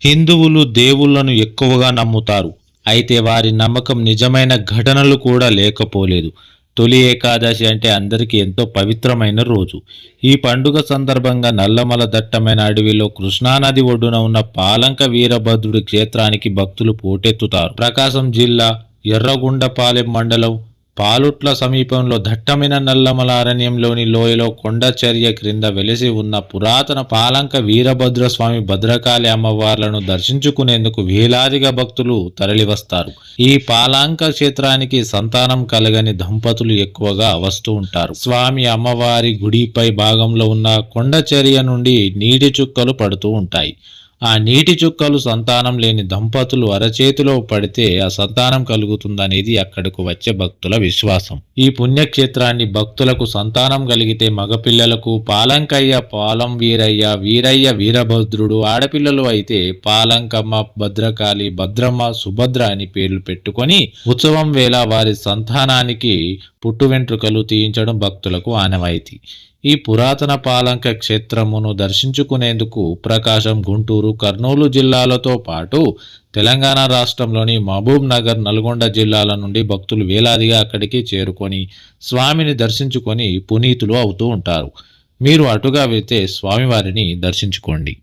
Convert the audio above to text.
హిందువులు దేవుళ్లను ఎక్కువగా నమ్ముతారు. అయితే వారి నమ్మకం నిజమైన ఘటనలు కూడా లేకపోలేదు. తొలి ఏకాదశి అంటే అందరికీ ఎంతో పవిత్రమైన రోజు. ఈ పండుగ సందర్భంగా నల్లమల దట్టమైన అడవిలో కృష్ణానది ఒడ్డున ఉన్న పాలంక వీరభద్రుడి క్షేత్రానికి భక్తులు పోటెత్తుతారు. ప్రకాశం జిల్లా ఎర్రగొండపాలెం మండలం పాలుట్ల సమీపంలో దట్టమైన నల్లమల అరణ్యంలోని లోయలో కొండచర్య క్రింద వెలిసి ఉన్న పురాతన పాలంక వీరభద్రస్వామి భద్రకాళి అమ్మవార్లను దర్శించుకునేందుకు వేలాదిగా భక్తులు తరలివస్తారు. ఈ పాలాంక క్షేత్రానికి సంతానం కలగని దంపతులు ఎక్కువగా వస్తూ ఉంటారు. స్వామి అమ్మవారి గుడిపై భాగంలో ఉన్న కొండచర్య నుండి నీటి చుక్కలు పడుతూ ఉంటాయి. ఆ నీటి చుక్కలు సంతానం లేని దంపతులు అరచేతిలో పడితే ఆ సంతానం కలుగుతుందనేది అక్కడకు వచ్చే భక్తుల విశ్వాసం. ఈ పుణ్యక్షేత్రాన్ని భక్తులకు సంతానం కలిగితే మగపిల్లలకు పాలంకయ్య, పాలం వీరయ్య, వీరయ్య వీరభద్రుడు, ఆడపిల్లలు అయితే పాలంకమ్మ, భద్రకాళి, భద్రమ్మ, సుభద్ర అని పేర్లు పెట్టుకొని ఉత్సవం వేళ వారి సంతానానికి పుట్టు వెంట్రుకలు తీయించడం భక్తులకు ఆనవాయితీ. ఈ పురాతన పాలంక క్షేత్రమును దర్శించుకునేందుకు ప్రకాశం, గుంటూరు, కర్నూలు జిల్లాలతో పాటు తెలంగాణ రాష్ట్రంలోని మహబూబ్ నగర్, నల్గొండ జిల్లాల నుండి భక్తులు వేలాదిగా అక్కడికి చేరుకొని స్వామిని దర్శించుకొని పునీతులు అవుతూ ఉంటారు. మీరు అటుగా వెళ్తే స్వామివారిని దర్శించుకోండి.